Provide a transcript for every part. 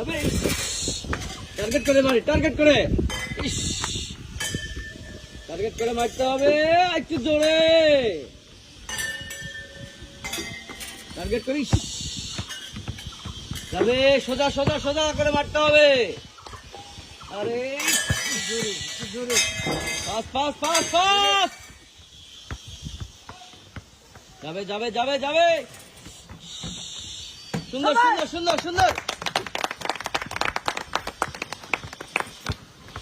যাবে টার্গেট করে মারি, টার্গেট করে, ইস টার্গেট করে মারতে হবে, একটু জোরে টার্গেট করিস, যাবে সোজা সোজা সোজা করে মারতে হবে। আরে পাস পাস পাস পাস, যাবে যাবে যাবে যাবে, সুন্দর সুন্দর সুন্দর সুন্দর,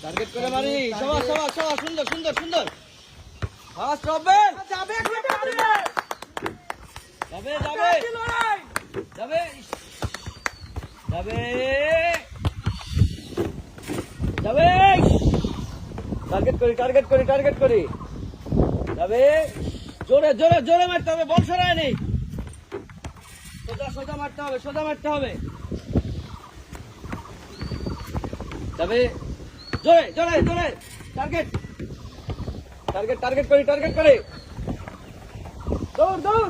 টার্গেট করে মারি, সবাই সবাই সবাই, সুন্দর সুন্দর সুন্দর, ফাস্ট হবে, যাবে যাবে যাবে যাবে যাবে যাবে, টার্গেট করি টার্গেট করি টার্গেট করি, যাবে জোরে জোরে জোরে মারতে হবে, বল সরায় নেই, সোজা সোজা মারতে হবে, সোজা মারতে হবে, যাবে জোরে জোরে জোরে, টার্গেট টার্গেট টার্গেট করি টার্গেট করি, দৌড় দৌড়।